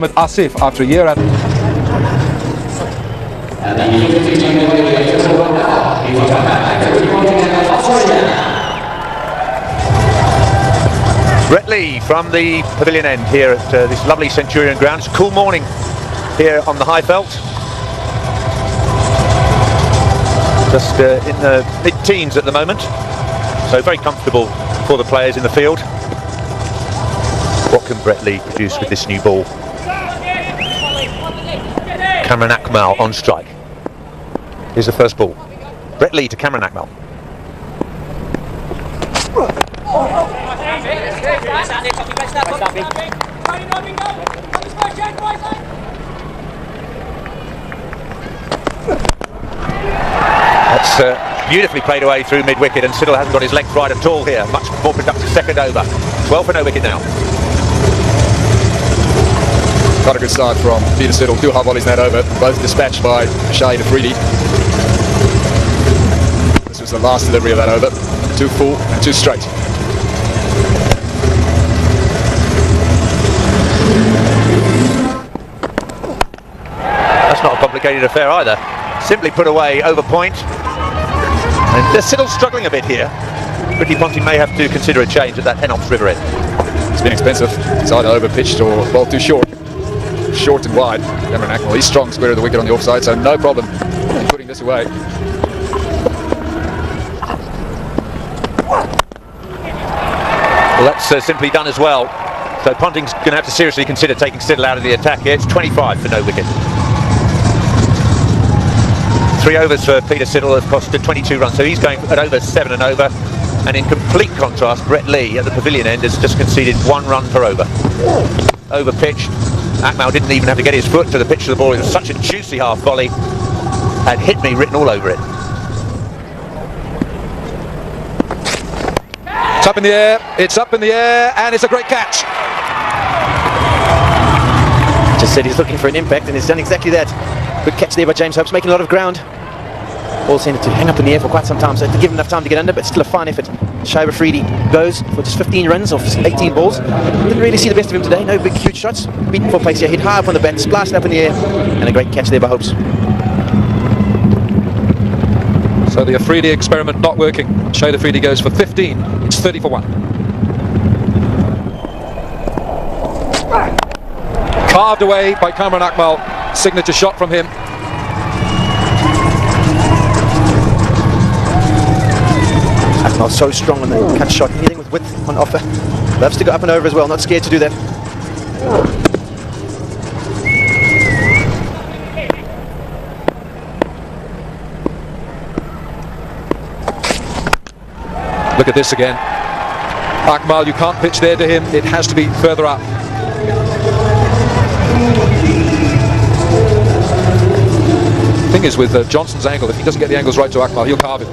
with Aussies after a year at Relive from the pavilion end here at this lovely Centurion ground. It's a cool morning here on the high felt. Just in the mid-teens at the moment, so very comfortable for the players in the field. What can Relive produce with this new ball? Cameron Akmal on strike. Here's the first ball. Relive to Cameron Akmal. That's beautifully played away through mid-wicket, and Siddle hasn't got his legs right at all here. Much more productive second over. 12 for no wicket now. Not a good start from Peter Siddle. 2 high volleys in that over, both dispatched by Shahid Afridi. This was the last delivery of that over. 2 full and 2 straight. That's not a complicated affair either. Simply put away over point. And Siddle's struggling a bit here. Ricky Ponting may have to consider a change at that Henops river end. It's been expensive. It's either over pitched or ball too short. Short and wide. Cameron Akmal, he's strong, square of the wicket on the offside, so no problem in putting this away. Well, that's simply done as well. So Ponting's going to have to seriously consider taking Siddle out of the attack here. It's 25 for no wicket. 3 overs for Peter Siddle have costed 22 runs, so he's going at over 7 and over. And in complete contrast, Relive at the pavilion end has just conceded 1 run per over. Over pitched. Akmal didn't even have to get his foot to the pitch of the ball. It was such a juicy half volley, and hit me written all over it. it's up in the air, it's up in the air, and it's a great catch. Just said he's looking for an impact, and he's done exactly that. Good catch there by James Hope's, making a lot of ground. Ball sent it to hang up in the air for quite some time, so to give him enough time to get under, but still a fine effort. Shahid Afridi goes for just 15 runs off 18 balls. Didn't really see the best of him today, no big huge shots. Beaten for pace here, hit high up on the bat, splashed up in the air, and a great catch there by Hopes. So the Afridi experiment not working. Shahid Afridi goes for 15. It's 30 for 1. Carved away by Cameron Akmal. Signature shot from him. Akmal's so strong on the cut shot, anything with width on offer. Loves to go up and over as well, not scared to do that. Look at this again. Akmal, you can't pitch there to him. It has to be further up. Thing is with Johnson's angle, if he doesn't get the angles right to Akmal, he'll carve him.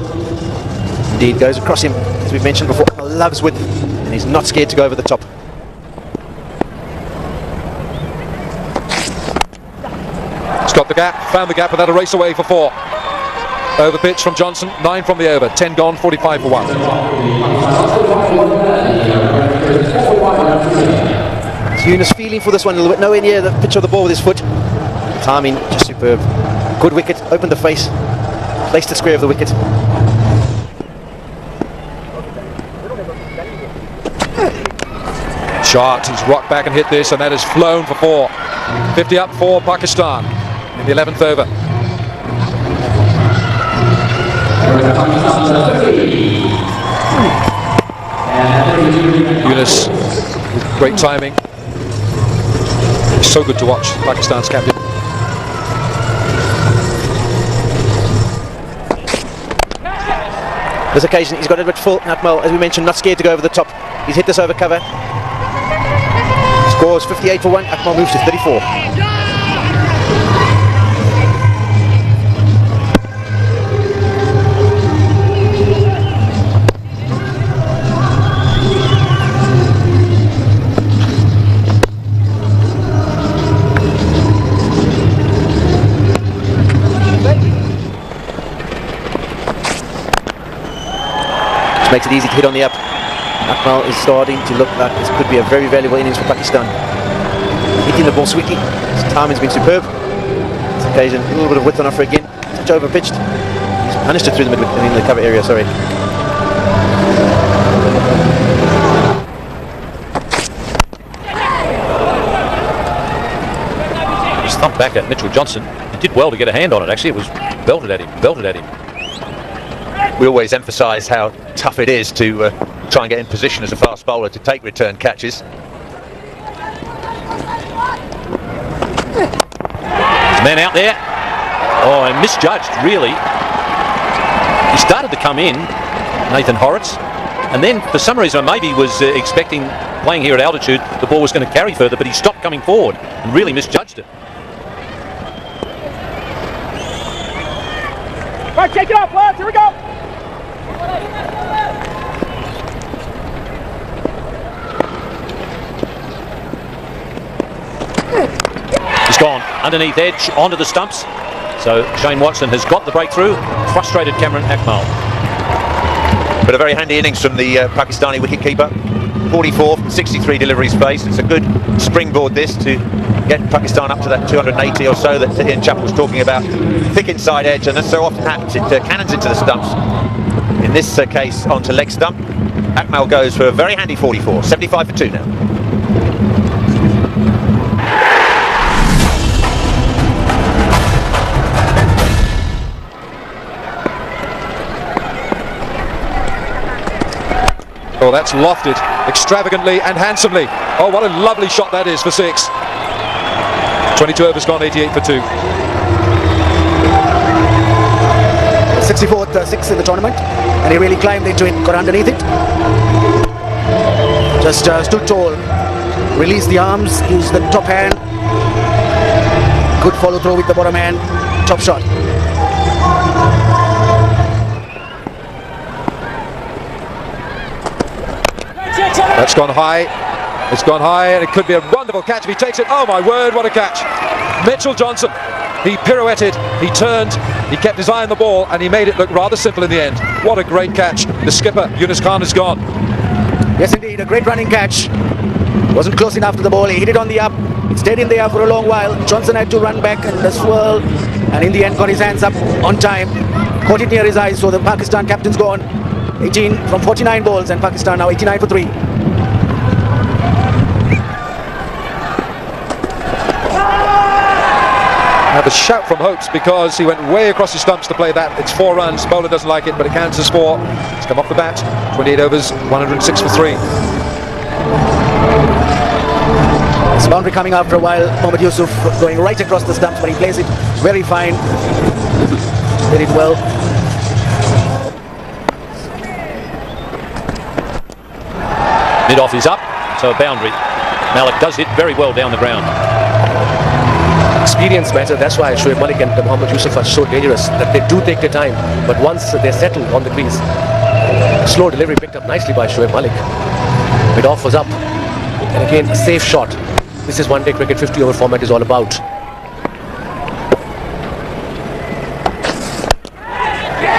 Indeed, goes across him, as we've mentioned before. Loves width, and he's not scared to go over the top. Stopped the gap, found the gap, and that'll race away for 4. Over pitch from Johnson, 9 from the over, 10 gone, 45 for 1. Eunice feeling for this one a little bit, nowhere near the pitch of the ball with his foot. Timing just superb. Good wicket, opened the face, placed it square of the wicket. Shot, he's rocked back and hit this, and that is flown for 4. 50 up for Pakistan in the 11th over. Yunus, great timing. So good to watch, Pakistan's captain. This occasion he's got it a bit full. Akmal, as we mentioned, not scared to go over the top. He's hit this over cover. Scores 58 for 1. Akmal moves to 34. Makes it easy to hit on the up. Akmal is starting to look like this could be a very valuable innings for Pakistan. hitting the ball sweetly. His timing's been superb. This occasion, a little bit of width on offer again. Touch over pitched. He's punished it through the mid in the cover area, sorry. He's thumped back at Mitchell Johnson. He did well to get a hand on it, actually. It was belted at him. We always emphasise how tough it is to try and get in position as a fast bowler to take return catches. There's a man out there. Oh, and misjudged, really. He started to come in, Nathan Horrocks, and then for some reason maybe was expecting, playing here at altitude, the ball was going to carry further, but he stopped coming forward and really misjudged it. Right, take it off, lads. Here we go. He's gone underneath edge onto the stumps. So Shane Watson has got the breakthrough, frustrated Cameron Akmal. But a very handy innings from the Pakistani wicketkeeper. 44 from 63 deliveries faced. It's a good springboard this to get Pakistan up to that 280 or so that Ian Chappell was talking about. Thick inside edge, and as so often happens, it cannons into the stumps. In this case, onto leg stump. Akmal goes for a very handy 44. 75 for 2 now. Oh, that's lofted extravagantly and handsomely. Oh, what a lovely shot that is for 6. 22 overs gone, 88 for 2. 64th 6 in the tournament, and he really climbed into it, got underneath it. Just stood tall, released the arms, used the top hand. Good follow through with the bottom hand, top shot. That's gone high. It's gone high, and it could be a wonderful catch if he takes it. Oh my word, what a catch. Mitchell Johnson, he pirouetted, he turned, he kept his eye on the ball, and he made it look rather simple in the end. What a great catch. The skipper, Yunus Khan, is gone. Yes indeed, a great running catch. Wasn't close enough to the ball, he hit it on the up. It stayed in the air for a long while. Johnson had to run back and swirl, and in the end got his hands up on time. Caught it near his eyes, so the Pakistan captain's gone. 18 from 49 balls, and Pakistan now 89 for 3. Now the shout from Hopes, because he went way across his stumps to play that. It's 4 runs. Bowler doesn't like it, but it counts as 4. It's come off the bat. 28 overs, 106 for 3. It's boundary coming after a while. Mohammad Yusuf going right across the stumps, but he plays it very fine. Did it well. Mid-off is up, so a boundary. Malik does hit very well down the ground. Experience matter, that's why Shoaib Malik and Mohammad Yusuf are so dangerous, that they do take their time, but once they settle on the crease, slow delivery picked up nicely by Shoaib Malik. Mid-off was up, and again a safe shot. This is one-day cricket, 50-over format is all about.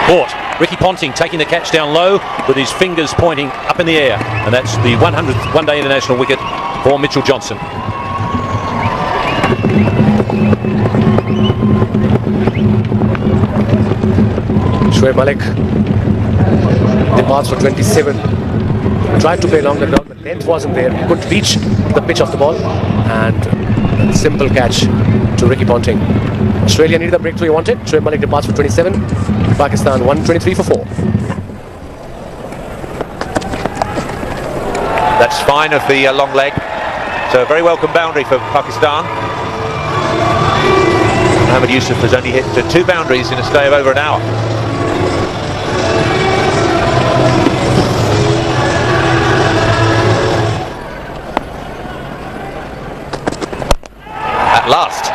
Caught. Ricky Ponting taking the catch down low with his fingers pointing up in the air, and that's the 100th one-day international wicket for Mitchell Johnson. Shoaib Malik departs for 27. Tried to play along the ground, but length wasn't there. He couldn't reach the pitch of the ball, and a simple catch to Ricky Ponting. Australia needed the breakthrough he wanted. Shoaib Malik departs for 27. Pakistan 123 for 4. That's fine of the long leg. So a very welcome boundary for Pakistan. Mohammad Yusuf has only hit 2 boundaries in a stay of over an hour. At last,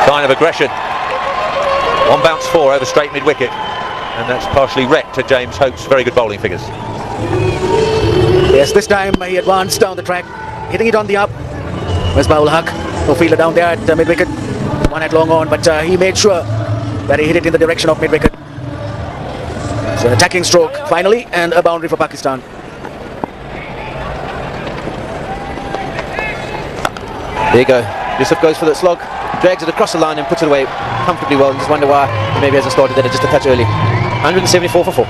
sign of aggression. 1 bounce 4 over straight mid-wicket, and that's partially wrecked to James Hope's very good bowling figures. Yes, this time he advanced down the track, hitting it on the up. Where's Baul Haq? No fielder down there at mid-wicket. One had long on, but he made sure that he hit it in the direction of mid-wicket. So an attacking stroke finally, and a boundary for Pakistan. There you go. Yusuf goes for the slog, drags it across the line and puts it away comfortably well. And just wonder why he maybe hasn't started that just a touch early. 174 for 4.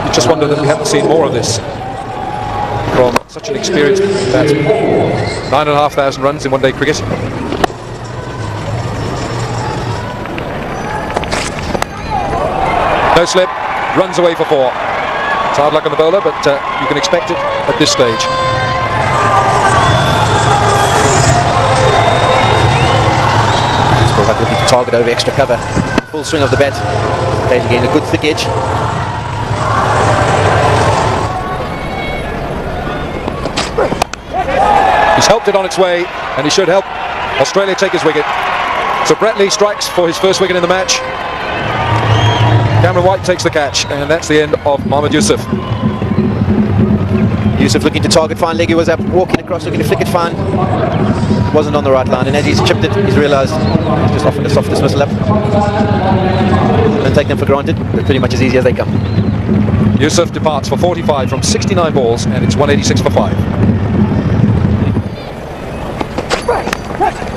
You just wonder that we haven't seen more of this from such an experienced batsman. 9,500 runs in one-day cricket. No slip, runs away for 4. It's hard luck on the bowler, but you can expect it at this stage. Still looking to target over extra cover. Full swing of the bat. Played again, a good thick edge. He's helped it on its way, and he should help Australia take his wicket. So Brett Lee strikes for his first wicket in the match. Cameron White takes the catch, and that's the end of Mohammad Yusuf. Yusuf looking to target fine, leg he was up, walking across, looking to flick it fine. Wasn't on the right line, and as he's chipped it, he's realised he's just offered a soft dismissal up. Don't take them for granted, they're pretty much as easy as they come. Yusuf departs for 45 from 69 balls, and it's 186 for 5.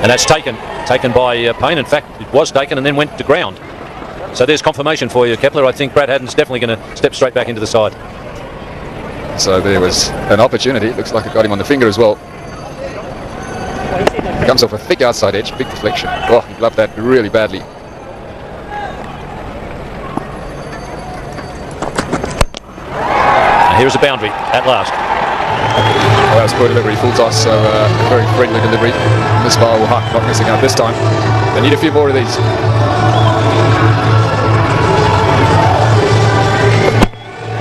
And that's taken by Payne. In fact, it was taken and then went to ground. So there's confirmation for you, Kepler. I think Brad Haddon's definitely going to step straight back into the side. So there was an opportunity. Looks like it got him on the finger as well. Comes off a thick outside edge, big deflection. Oh, he bluffed that really badly. And here's a boundary at last. Well, that was poor delivery, full toss, so very friendly delivery. Misfire will not missing out this time. They need a few more of these.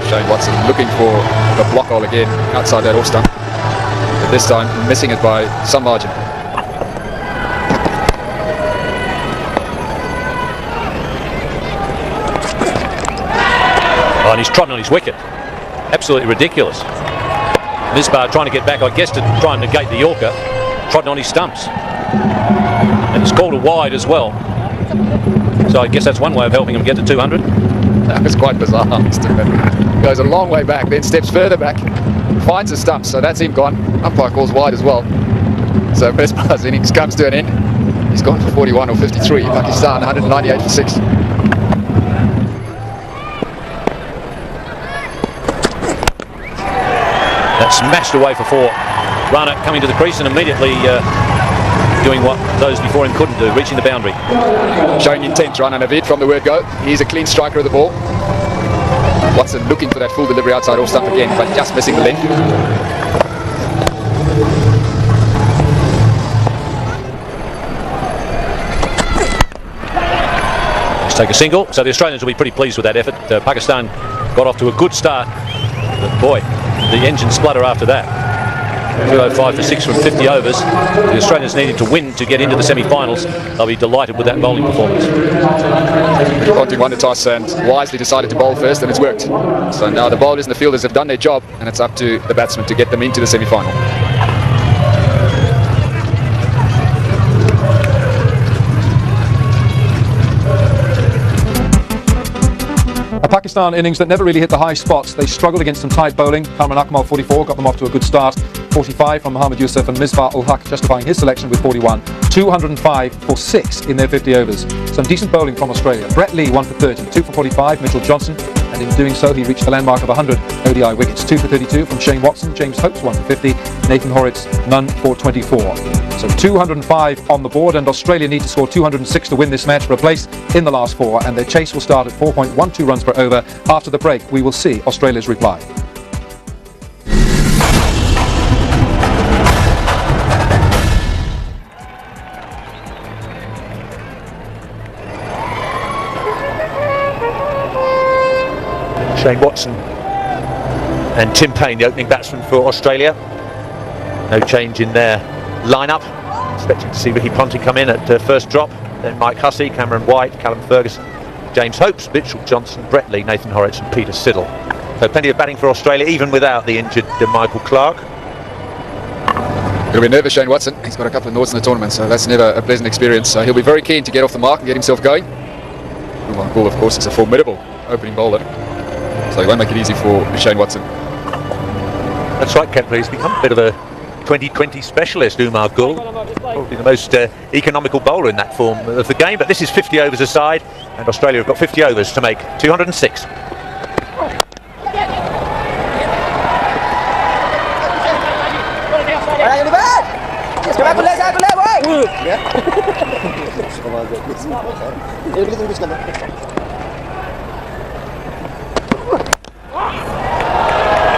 Shane Watson looking for the block hole again outside that off stump, but this time missing it by some margin. Oh, and he's trodden on his wicket. Absolutely ridiculous. Misbah trying to get back, I guess, to try and negate the Yorker, trodden on his stumps. And it's called a wide as well. So I guess that's one way of helping him get to 200. That was quite bizarre. Goes a long way back, then steps further back, finds the stump, so that's him gone. Umpire calls wide as well. So Misbah's innings comes to an end. He's gone for 41 or 53. Pakistan 198 for 6. That smashed away for 4. Rana coming to the crease and immediately doing what those before him couldn't do, reaching the boundary. Showing intent, Rana Naveed from the word go. He's a clean striker of the ball. Watson looking for that full delivery outside off stump again, but just missing the length. Let's take a single. So the Australians will be pretty pleased with that effort. Pakistan got off to a good start, but boy, the engine splutter after that. 205 for 6 from 50 overs. The Australians needed to win to get into the semi-finals. They'll be delighted with that bowling performance. Conti won the toss and wisely decided to bowl first, and it's worked. So now the bowlers and the fielders have done their job, and it's up to the batsmen to get them into the semi-final. A Pakistan innings that never really hit the high spots. They struggled against some tight bowling. Kamran Akmal 44 got them off to a good start. 45 from Mohammad Yusuf, and Misbah ul Haq justifying his selection with 41. 205 for 6 in their 50 overs. Some decent bowling from Australia. Brett Lee 1 for 30, 2 for 45, Mitchell Johnson, and in doing so he reached the landmark of 100 ODI wickets. 2 for 32 from Shane Watson, James Hope's 1 for 50, Nathan Horrocks none for 24. So 205 on the board, and Australia need to score 206 to win this match for a place in the last 4, and their chase will start at 4.12 runs per over. After the break, we will see Australia's reply. Shane Watson and Tim Payne, the opening batsman for Australia. No change in their lineup. Expecting to see Ricky Ponting come in at first drop. Then Mike Hussey, Cameron White, Callum Ferguson, James Hopes, Mitchell Johnson, Brett Lee, Nathan Horrocks and Peter Siddle. So plenty of batting for Australia, even without the injured Michael Clarke. He'll be nervous, Shane Watson. He's got a couple of noughts in the tournament, so that's never a pleasant experience. So he'll be very keen to get off the mark and get himself going. Ball, of course, is a formidable opening bowler. So he won't make it easy for Shane Watson. That's right, Kepler. He's become a bit of a 2020 specialist, Umar Gul. Probably the most economical bowler in that form of the game. But this is 50 overs aside, and Australia have got 50 overs to make 206.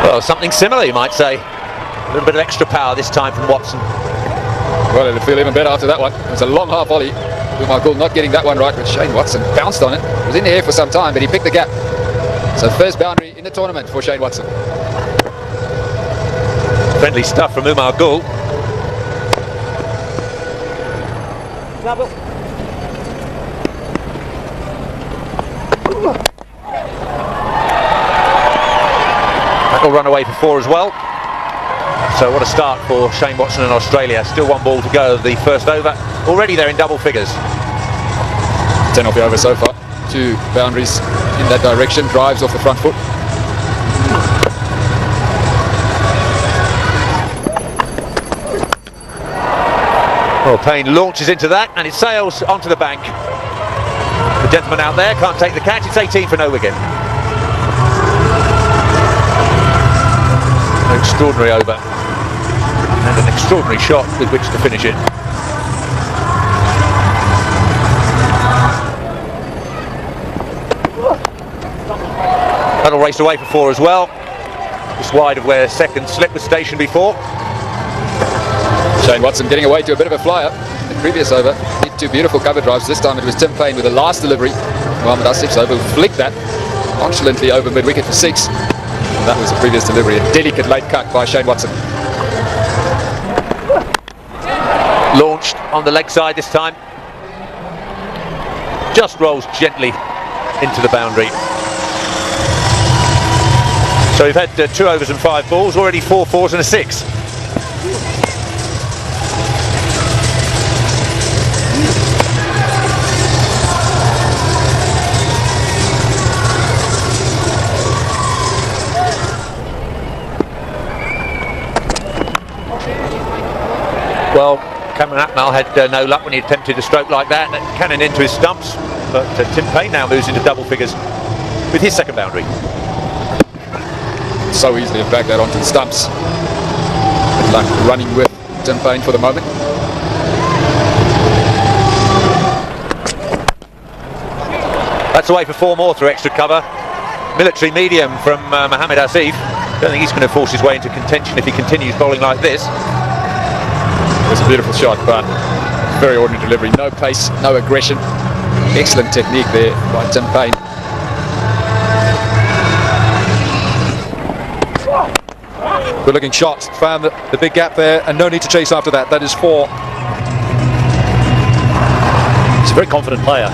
Well, something similar, you might say. A little bit of extra power this time from Watson. Well, it'll feel even better after that one. It was a long half volley. Umar Gul not getting that one right, but Shane Watson bounced on it. It was in the air for some time, but he picked the gap. So first boundary in the tournament for Shane Watson. Friendly stuff from Umar Gul. That'll run away for 4 as well. So what a start for Shane Watson and Australia. Still 1 ball to go of the first over. Already they're in double figures. 10 off the over so far. 2 boundaries in that direction. Drives off the front foot. Well, Payne launches into that and it sails onto the bank. The gentleman out there can't take the catch. It's 18 for no wicket. An extraordinary over and an extraordinary shot with which to finish it. That'll race away for 4 as well. Just wide of where second slip was stationed before. Shane Watson getting away to a bit of a flyer. The previous over, hit 2 beautiful cover drives. This time it was Tim Payne with the last delivery. Mohammad Asif's over flicked that nonchalantly over mid-wicket for 6. And that was the previous delivery. A delicate late cut by Shane Watson. Launched on the leg side this time. Just rolls gently into the boundary. So we've had 2 overs and 5 balls, already 4 fours and a 6. Well, Cameron Atmal had no luck when he attempted a stroke like that, and cannon into his stumps. But Tim Payne now moves into double figures with his second boundary. So easily have bagged that onto the stumps. Good luck running with Tim Payne for the moment. That's away for 4 more through extra cover. Military medium from Mohammad Asif. Don't think he's going to force his way into contention if he continues bowling like this. It was a beautiful shot, but very ordinary delivery. No pace, no aggression. Excellent technique there by Tim Payne. Good looking shot, found the big gap there, and no need to chase after that. That is 4. He's a very confident player,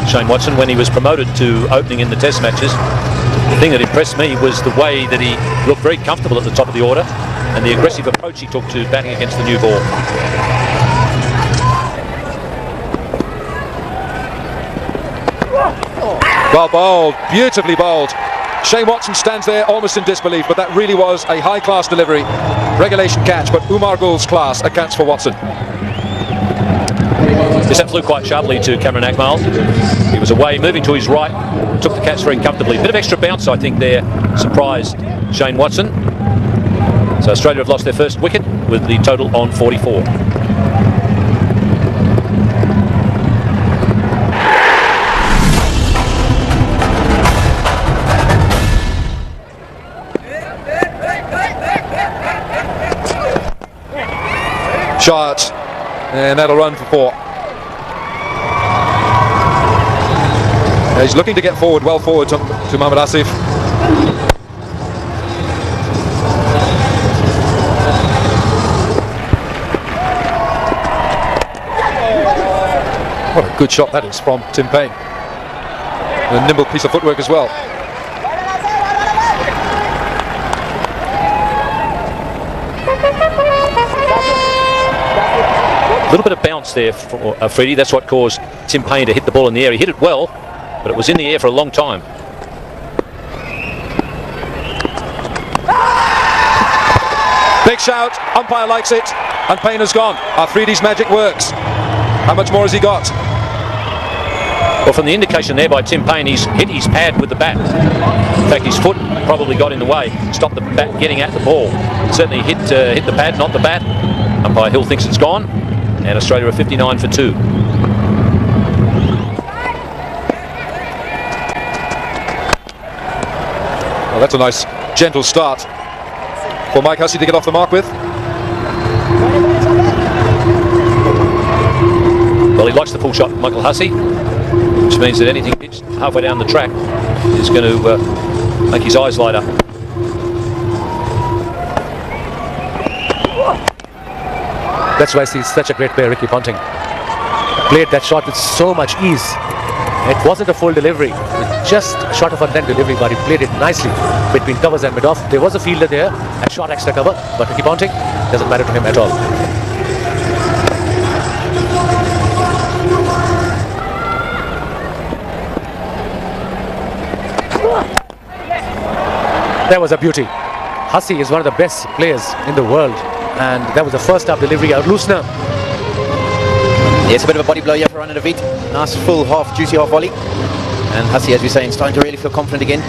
Shane Watson. When he was promoted to opening in the test matches, the thing that impressed me was the way that he looked very comfortable at the top of the order and the aggressive approach he took to batting against the new ball. Well bowled, beautifully bowled. Shane Watson stands there almost in disbelief, but that really was a high-class delivery. Regulation catch, but Umar Gul's class accounts for Watson. This flew quite sharply to Cameron Atmal. He was away, moving to his right, took the catch very comfortably. A bit of extra bounce, I think, there surprised Shane Watson. So Australia have lost their first wicket with the total on 44. Shot, and that'll run for 4. He's looking to get forward, well forward to Mohammad Asif. What a good shot that is from Tim Payne. A nimble piece of footwork as well. A little bit of bounce there for Freddie. That's what caused Tim Payne to hit the ball in the air. He hit it well, but it was in the air for a long time. big shout, umpire likes it, and Payne has gone. Afridi's magic works. How much more has he got? Well, from the indication there by Tim Payne, he's hit his pad with the bat. In fact, his foot probably got in the way, stopped the bat getting at the ball. Certainly hit the pad, not the bat. Umpire Hill thinks it's gone, and Australia are 59 for 2. Well, that's a nice, gentle start for Mike Hussey to get off the mark with. Well, he likes the full shot, Michael Hussey, which means that anything pitched halfway down the track is going to make his eyes light up. That's why he's such a great player, Ricky Ponting. Played that shot with so much ease. It wasn't a full delivery, just short of a length delivery, but he played it nicely between covers and mid-off. There was a fielder there at short extra cover, but Ricky Ponting doesn't matter to him at all. That was a beauty. Hussey is one of the best players in the world, and that was the first up delivery out loosener. Yes, a bit of a body blow here for Rana. Nice full half, juicy half volley. And Hussey, as we're saying, starting to really feel confident again.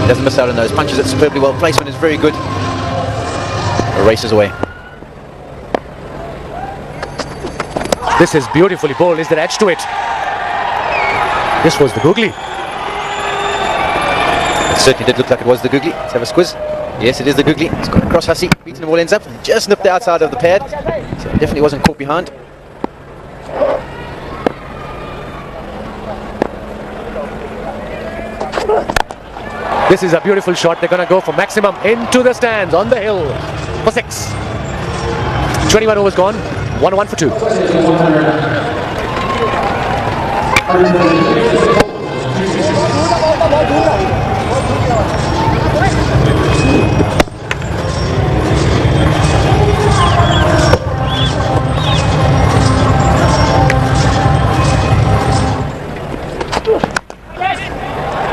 He doesn't miss out on those punches. It's superbly well. Placement is very good. The race is away. This is beautifully bowled. Is there edge to it? This was the googly. It certainly did look like it was the googly. Let's have a squiz. Yes, it is the googly. It's gone across Hussey. Beating the ball ends up. Just nipped the outside of the pad. So it definitely wasn't caught behind. This is a beautiful shot. They're going to go for maximum into the stands on the hill for 6. 21 overs gone. 1-1 for 2.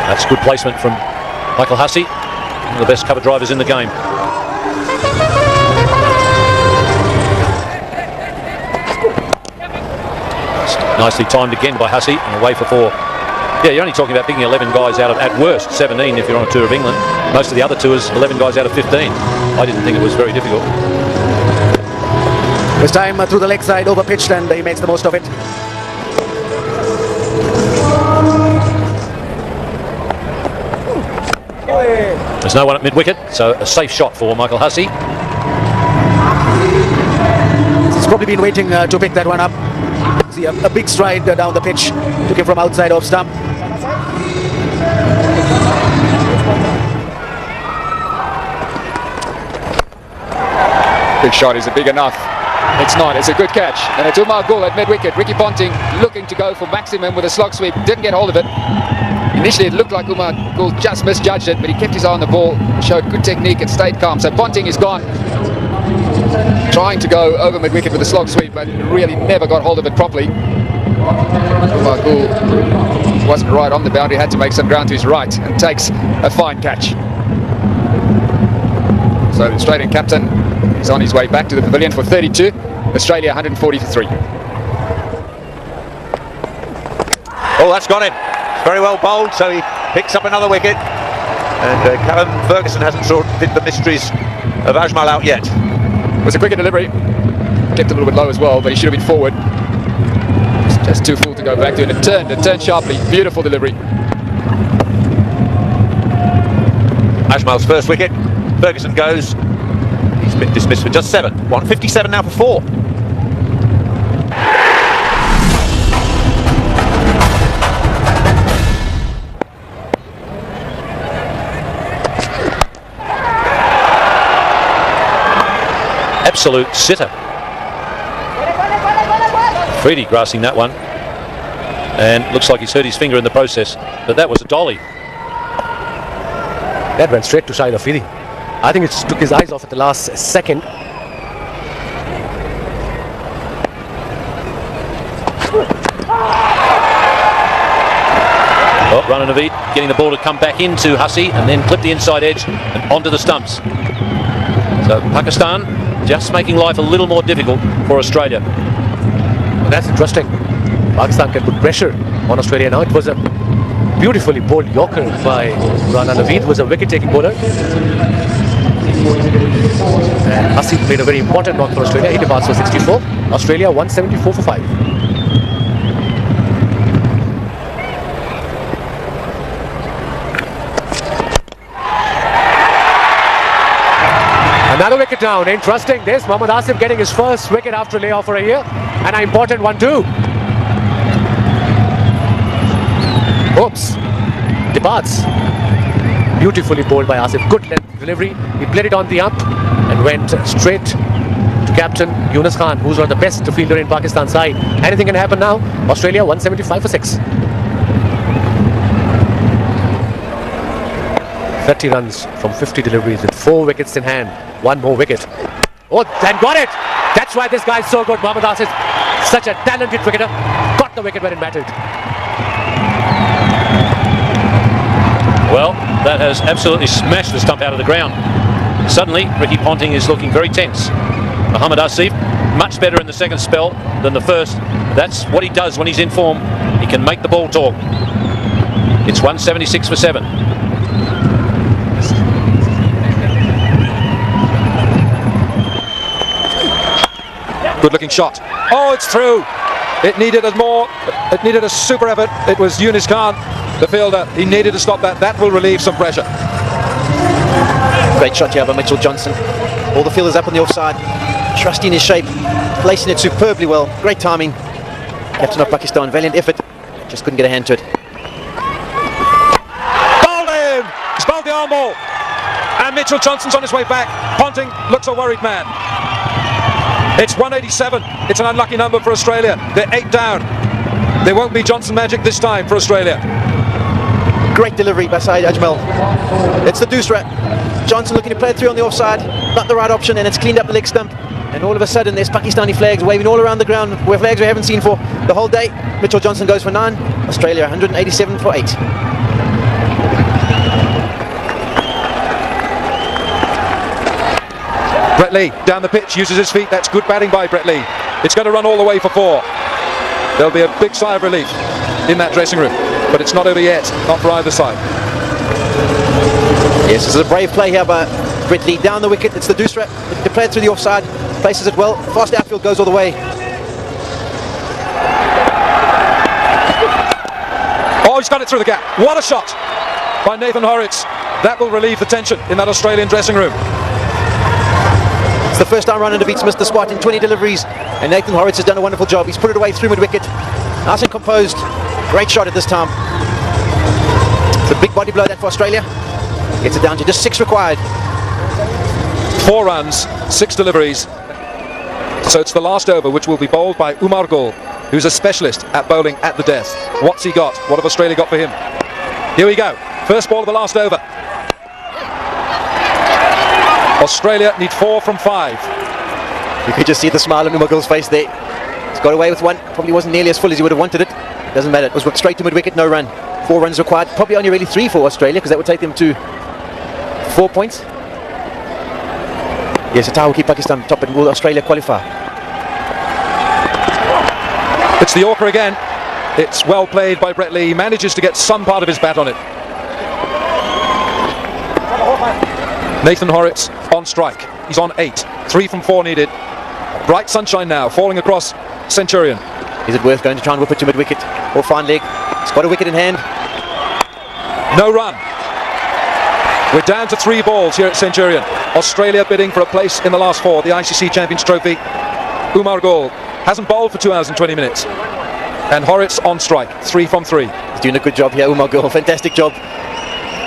That's good placement from Michael Hussey, one of the best cover drivers in the game. Nicely timed again by Hussey, and away for 4. Yeah, you're only talking about picking 11 guys out of, at worst, 17 if you're on a tour of England. Most of the other tours, 11 guys out of 15. I didn't think it was very difficult. This time through the leg side, over pitched, and he makes the most of it. There's no one at mid-wicket, so a safe shot for Michael Hussey. He's probably been waiting to pick that one up. See a big stride down the pitch. Took him from outside off stump. Big shot, is it big enough? It's not. It's a good catch. And it's Umar Gul at mid-wicket. Ricky Ponting looking to go for maximum with a slog sweep. Didn't get hold of it. Initially it looked like Umar Gul just misjudged it, but he kept his eye on the ball, showed good technique and stayed calm. So Ponting is gone. Trying to go over mid-wicket with a slog sweep, but really never got hold of it properly. Umar Gul wasn't right on the boundary, had to make some ground to his right, and takes a fine catch. So the Australian captain is on his way back to the pavilion for 32. Australia 140 for 3. Oh, that's got him. Very well bowled, so he picks up another wicket. And Callum Ferguson hasn't sorted the mysteries of Ajmal out yet. It was a quicker delivery. Kept a little bit low as well, but he should have been forward. It's just too full to go back to, and it turned sharply. Beautiful delivery. Ajmal's first wicket. Ferguson goes. He's been dismissed for just 7. 157 now for 4. Absolute sitter. Freedy grasping that one, and looks like he's hurt his finger in the process, but that was a dolly. That went straight to Shahid Afridi. I think it took his eyes off at the last second. Oh, Rana Naveed getting the ball to come back into Hussey and then clip the inside edge and onto the stumps. So So Pakistan just making life a little more difficult for Australia. Well, that's interesting. Pakistan can put pressure on Australia now. It was a beautifully bowled Yorker by Rana. Naveed was a wicket-taking bowler. And Aussies played a very important knock for Australia. 8 balls for 64. Australia 174 for 5. Another wicket down. Interesting this. Mohammad Asif getting his first wicket after a layoff for a year. And an important one too. Oops. Departs. Beautifully bowled by Asif. Good length delivery. He played it on the up and went straight to captain Yunus Khan, who's one of the best fielder in Pakistan side. Anything can happen now. Australia 175 for 6. 30 runs from 50 deliveries with 4 wickets in hand. 1 more wicket. Oh, and got it! That's why this guy's so good. Mohammad Asif, such a talented cricketer. Got the wicket when it mattered. Well, that has absolutely smashed the stump out of the ground. Suddenly, Ricky Ponting is looking very tense. Mohammad Asif, much better in the second spell than the first. That's what he does when he's in form. He can make the ball talk. It's 176 for 7. Good looking shot. Oh, it's through. It needed a super effort. It was Yunus Khan, the fielder. He needed to stop that. That will relieve some pressure. Great shot here by Mitchell Johnson. All the fielders up on the offside. Trusting his shape. Placing it superbly well. Great timing. Captain of Pakistan, valiant effort. Just couldn't get a hand to it. Bowled him! He's bowled the arm ball. And Mitchell Johnson's on his way back. Ponting looks a worried man. It's 187. It's an unlucky number for Australia. They're 8 down. There won't be Johnson magic this time for Australia. Great delivery by Saeed Ajmal. It's the Dusra. Johnson looking to play it through on the offside. Not the right option, and it's cleaned up the leg stump. And all of a sudden, there's Pakistani flags waving all around the ground, where flags we haven't seen for the whole day. Mitchell Johnson goes for 9. Australia 187 for 8. Brett Lee down the pitch, uses his feet. That's good batting by Brett Lee. It's going to run all the way for 4. There'll be a big sigh of relief in that dressing room, but it's not over yet, not for either side. Yes, this is a brave play here by Brett Lee. Down the wicket, it's the Dusra. To play it through the offside, places it well. Fast outfield goes all the way. Oh, he's got it through the gap. What a shot by Nathan Horrocks. That will relieve the tension in that Australian dressing room. It's the first time Rana beats missed the spot in 20 deliveries, and Nathan Horrocks has done a wonderful job. He's put it away through mid-wicket. Nice and composed. Great shot at this time. It's a big body blow that for Australia. Gets it down to just 6 required. 4 runs, 6 deliveries. So it's the last over, which will be bowled by Umar Gul, who's a specialist at bowling at the death. What's he got? What have Australia got for him? Here we go. First ball of the last over. Australia need 4 from 5. You could just see the smile on Umar Gul's face there. He's got away with 1. Probably wasn't nearly as full as he would have wanted it. Doesn't matter. It was straight to mid-wicket, no run. 4 runs required. Probably only really 3 for Australia, because that would take them to 4 points. Yes, a tie will keep Pakistan top, and will Australia qualify? It's the Yorker again. It's well played by Brett Lee. He manages to get some part of his bat on it. Nathan Horrocks on strike. He's on 8. 3 from 4 needed. Bright sunshine now falling across Centurion. Is it worth going to try and whip it to mid-wicket or fine leg? He's got a wicket in hand. No run. We're down to 3 balls here at Centurion. Australia bidding for a place in the last 4, the ICC Champions Trophy. Umar Gul hasn't bowled for 2 hours and 20 minutes. And Horrocks on strike. 3 from 3. He's doing a good job here, Umar Gul. Fantastic job.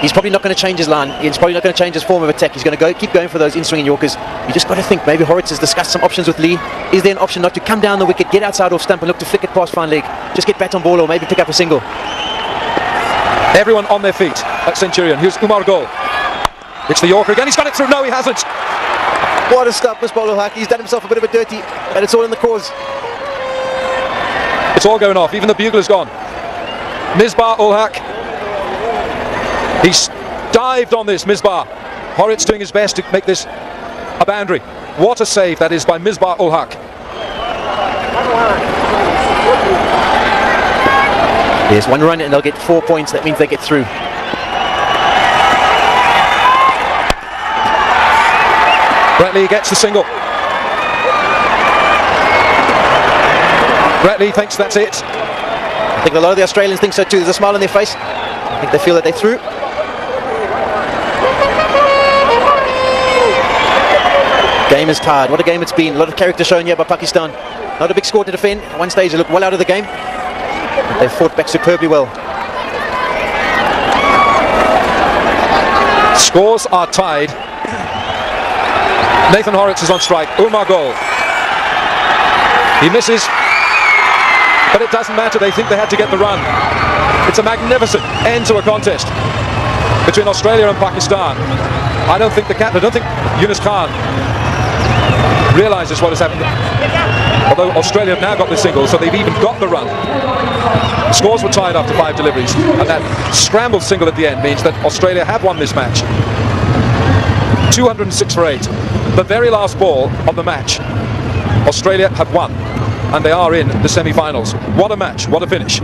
He's probably not going to change his line. He's probably not going to change his form of attack. He's going to keep going for those in-swinging Yorkers. You just got to think, maybe Horrocks has discussed some options with Lee. Is there an option not to come down the wicket, get outside off stump and look to flick it past fine leg? Just get bat on ball or maybe pick up a single. Everyone on their feet at Centurion. Here's Umar Gul. It's the Yorker again. He's got it through. No, he hasn't. What a stop, Miss Bowler Haq. He's done himself a bit of a dirty, and it's all in the cause. It's all going off. Even the bugler's gone. Misbah ul Haq. He's dived on this, Misbah. Horrocks doing his best to make this a boundary. What a save that is by Misbah ul Haq. There's one run and they'll get 4 points. That means they get through. Brett Lee gets the single. Brett Lee thinks that's it. I think a lot of the Australians think so too. There's a smile on their face. I think they feel that they're through. Game is tired. What a game it's been. A lot of character shown here by Pakistan. Not a big score to defend. At one stage they looked well out of the game. But they fought back superbly well. Scores are tied. Nathan Horrocks is on strike. Umar goal. He misses, but it doesn't matter. They think they had to get the run. It's a magnificent end to a contest between Australia and Pakistan. I don't think Yunus Khan realises what has happened. Although Australia have now got the single, so they've even got the run. The scores were tied after 5 deliveries, and that scrambled single at the end means that Australia have won this match. 206 for 8. The very last ball of the match, Australia have won, and they are in the semi-finals. What a match, what a finish.